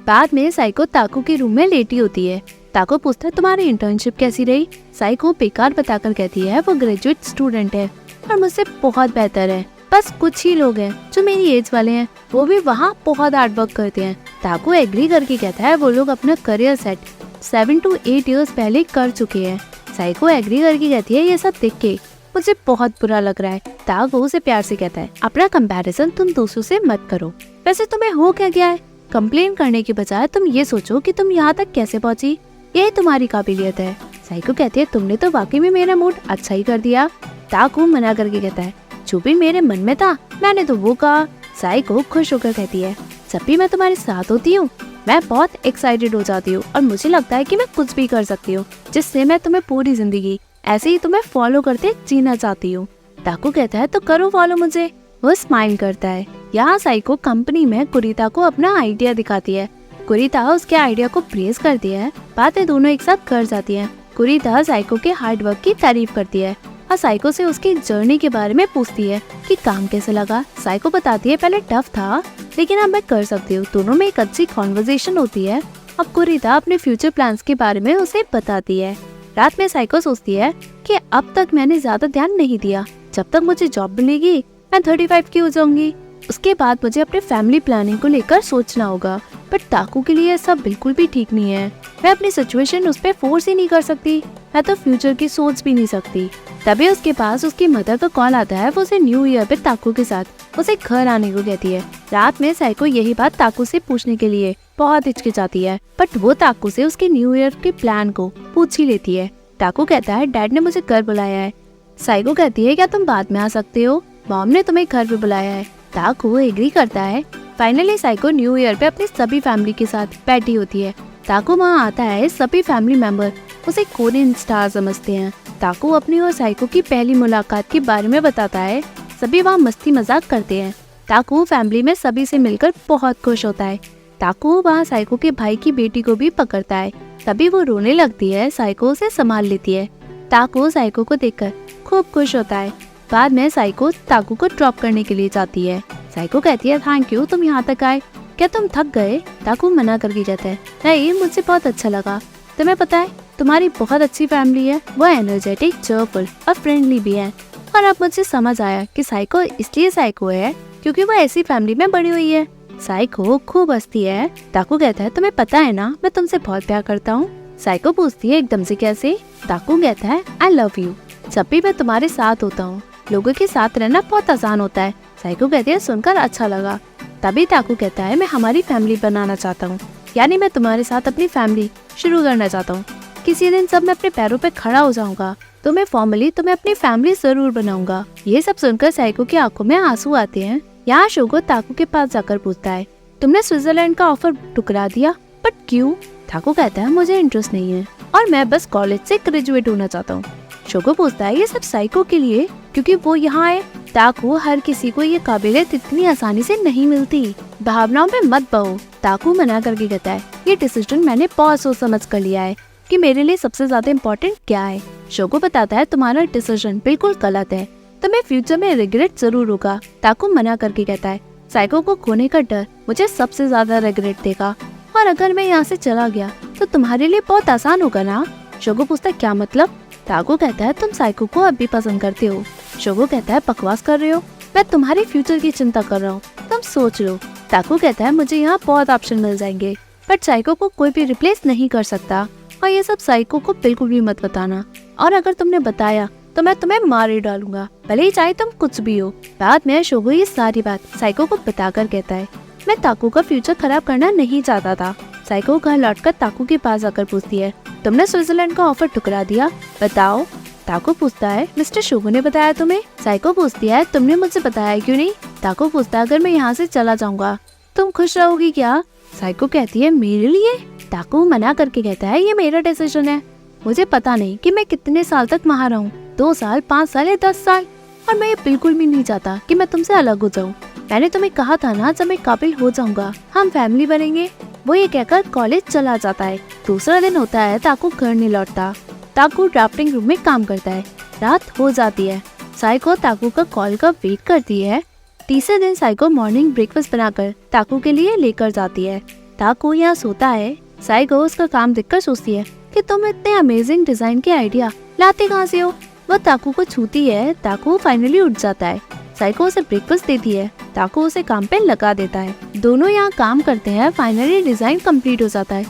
बाद में साइको ताकू के रूम में लेटी होती है। ताकू पूछता है तुम्हारी इंटर्नशिप कैसी रही। साइको बेकार बताकर कहती है वो ग्रेजुएट स्टूडेंट है और मुझसे बहुत बेहतर है। बस कुछ ही लोग हैं जो मेरी एज वाले हैं, वो भी वहाँ बहुत हार्ड वर्क करते हैं। ताकू एग्री करके कहता है वो लोग अपना करियर सेट 7 to 8 years पहले कर चुके हैं। साइको एग्री करके कहती है ये सब देख के मुझे बहुत बुरा लग रहा है। ताकू उसे प्यार से कहता है अपना कंपैरिजन तुम दूसरों से मत करो। वैसे तुम्हें हो क्या गया है? कंप्लेन करने की बजाय तुम ये सोचो कि तुम यहाँ तक कैसे पहुँची, यही तुम्हारी काबिलियत है। साइको कहती है तुमने तो वाकई में मेरा मूड अच्छा ही कर दिया। ताकू मना करके कहता है जो भी मेरे मन में था मैंने तो वो कहा। साइको खुश होकर कहती है जब भी मैं तुम्हारे साथ होती हूँ मैं बहुत एक्साइटेड हो जाती हूँ और मुझे लगता है कि मैं कुछ भी कर सकती हूँ जिससे मैं तुम्हें पूरी जिंदगी ऐसे ही तुम्हें फॉलो करते जीना चाहती हूँ। ताकू कहता है तो करो फॉलो मुझे। वो स्माइल करता है। यहाँ साइको कंपनी में कुरीता को अपना आइडिया दिखाती है। कुरीता उसके आइडिया को प्रेज करती है। बातें दोनों एक साथ कर जाती हैं। कुरीता साइको के हार्ड वर्क की तारीफ करती है और साइको से उसकी जर्नी के बारे में पूछती है कि काम कैसे लगा। साइको बताती है पहले टफ था लेकिन अब मैं कर सकती हूँ। दोनों में एक अच्छी कॉन्वर्सेशन होती है। अब कुरीता अपने फ्यूचर प्लान्स के बारे में उसे बताती है। रात में साइको सोचती है कि अब तक मैंने ज्यादा ध्यान नहीं दिया, जब तक मुझे जॉब मिलेगी मैं 35 की हो जाऊंगी। उसके बाद मुझे अपने फैमिली प्लानिंग को लेकर सोचना होगा। बट ताकू के लिए सब बिल्कुल भी ठीक नहीं है। मैं अपनी सिचुएशन उस पर फोर्स ही नहीं कर सकती। मैं तो फ्यूचर की सोच भी नहीं सकती। तभी उसके पास उसकी मदर का कॉल आता है। वो उसे न्यू ईयर पे ताकू के साथ उसे घर आने को कहती है। रात में साइको यही बात ताकू से पूछने के लिए बहुत हिचकिचाती है, बट वो ताकू से उसके न्यू ईयर के प्लान को पूछ ही लेती है। ताकू कहता है डैड ने मुझे घर बुलाया है। साइको कहती है क्या तुम बाद में आ सकते हो, मॉम ने तुम्हें घर पे बुलाया है। ताकू एग्री करता है। फाइनली साइको न्यू ईयर पे अपनी सभी फैमिली के साथ बैठी होती है। ताकू वहाँ आता है। सभी फैमिली मेंबर उसे कोरियन स्टार समझते हैं। ताकू अपनी और साइको की पहली मुलाकात के बारे में बताता है। सभी वहाँ मस्ती मजाक करते हैं। ताकू फैमिली में सभी से मिलकर बहुत खुश होता है। ताकू वहाँ साइको के भाई की बेटी को भी पकड़ता है। तभी वो रोने लगती है। साइको उसे संभाल लेती है। ताकू साइको को देखकर खूब खुश होता है। बाद में साइको ताकू को ड्रॉप करने के लिए जाती है। साइको कहती है थैंक यू तुम यहाँ तक आए, क्या तुम थक गए? ताकू मना करके कहता है नहीं मुझे बहुत अच्छा लगा। तुम्हें पता है तुम्हारी बहुत अच्छी फैमिली है, वो एनर्जेटिक, चेयरफुल और फ्रेंडली भी है। और अब मुझे समझ आया कि साइको इसलिए साइको है क्योंकि वो ऐसी फैमिली में बड़ी हुई है। साइको खूब हंसती है। ताकू कहता है तुम्हें पता है ना मैं तुमसे बहुत प्यार करता हूँ। साइको पूछती है एकदम से कैसे? ताकू कहता है आई लव यू। जब भी मैं तुम्हारे साथ होता हूँ लोगों के साथ रहना बहुत आसान होता है। साइको कहती है सुनकर अच्छा लगा। तभी ताकू कहता है मैं हमारी फैमिली बनाना चाहता हूँ, यानी मैं तुम्हारे साथ अपनी फैमिली शुरू करना चाहता हूँ। किसी दिन जब मैं अपने पैरों पे खड़ा हो जाऊंगा तो मैं फॉर्मली तुम्हें अपनी फैमिली जरूर बनाऊंगा। ये सब सुनकर साइको की आंखों में आंसू आते हैं। यहाँ शोगो ताकू के पास जाकर पूछता है तुमने स्विट्जरलैंड का ऑफर ठुकरा दिया, बट क्यों? ताकू कहता है मुझे इंटरेस्ट नहीं है और मैं बस कॉलेज से ग्रेजुएट होना चाहता हूँ। शोगो पूछता है ये सब साइको के लिए क्योंकि वो यहाँ है। ताकू हर किसी को ये काबिलियत इतनी आसानी से नहीं मिलती, भावनाओं पे मत बहो। ताकू मना करके कहता है ये डिसीजन मैंने बहुत सोच समझ कर लिया है कि मेरे लिए सबसे ज्यादा इम्पोर्टेंट क्या है। शोगो बताता है तुम्हारा डिसीजन बिल्कुल गलत है, तुम्हें फ्यूचर में रिग्रेट जरूर होगा। ताकू मना करके कहता है साइको को खोने का डर मुझे सबसे ज्यादा रिग्रेट देगा और अगर मैं यहाँ से चला गया तो तुम्हारे लिए बहुत आसान होगा ना। शोगो पूछता है क्या मतलब? ताकू कहता है तुम साइको को अब भी पसंद करते हो। शोगो कहता है बकवास कर रहे हो, मैं तुम्हारे फ्यूचर की चिंता कर रहा हूँ, तुम सोच लो। ताकू कहता है मुझे यहाँ बहुत ऑप्शन मिल जाएंगे बट साइको को कोई भी रिप्लेस नहीं कर सकता और ये सब साइको को बिल्कुल भी मत बताना, और अगर तुमने बताया तो मैं तुम्हें मार ही डालूंगा, भले ही चाहे तुम कुछ भी हो। बाद में शोगो ये सारी बात साइको को बताकर कहता है मैं ताकू का फ्यूचर खराब करना नहीं चाहता था। साइको घर लौटकर ताकू के पास आकर पूछती है तुमने स्विट्जरलैंड का ऑफर ठुकरा दिया, बताओ। ताकू पूछता है मिस्टर शोगो ने बताया तुम्हें। साइको पूछती है तुमने मुझे बताया क्यों नहीं? ताकू पूछता है अगर मैं यहाँ से चला जाऊंगा तुम खुश रहोगी क्या? साइको कहती है मेरे लिए? ताकू मना करके कहता है ये मेरा डिसीजन है, मुझे पता नहीं कि मैं कितने साल तक वहाँ रहूं, 2 साल, 5 साल या 10 साल, और मैं ये बिल्कुल भी नहीं चाहता कि मैं तुमसे अलग हो जाऊं। मैंने तुम्हें कहा था ना जब मैं काबिल हो जाऊंगा हम फैमिली बनेंगे। वो ये कहकर कॉलेज चला जाता है। दूसरा दिन होता है, ताकू घर नहीं लौटता। ताकू ड्राफ्टिंग रूम में काम करता है। रात हो जाती है। साइको ताकू का कॉल का वेट करती है। तीसरे दिन साइको मॉर्निंग ब्रेकफास्ट बनाकर ताकू के लिए लेकर जाती है। ताको यहाँ सोता है। साइको उसका काम देखकर सोचती है कि तुम इतने अमेजिंग डिजाइन के आइडिया लाते कहाँ से हो। वो ताको को छूती है। ताको फाइनली उठ जाता है। साइको उसे ब्रेकफास्ट देती है। ताको उसे काम पे लगा देता है। दोनों यहाँ काम करते हैं। फाइनली डिजाइन कंप्लीट हो जाता है।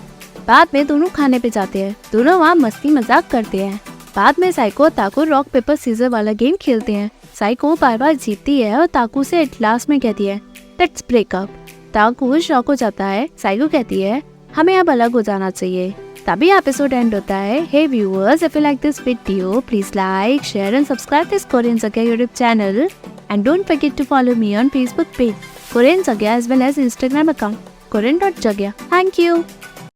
बाद में दोनों खाने पे जाते हैं। दोनों वहाँ मस्ती मजाक करते हैं। बाद में साइको और ताको रॉक पेपर सीजर वाला गेम खेलते हैं। साइको बार बार जीतती है और ताको से एट लास्ट में कहती है लेट्स ब्रेक अप। ताको शॉक हो जाता है। साइको कहती है हमें अब अलग हो जाना चाहिए। तभी एपिसोड एंड होता है। Hey viewers, if you like this video, please like, share and subscribe this Korean Jagya YouTube channel and don't forget to follow me on Facebook page Korean Jagya as well as Instagram account Korean.Jagya. Thank you.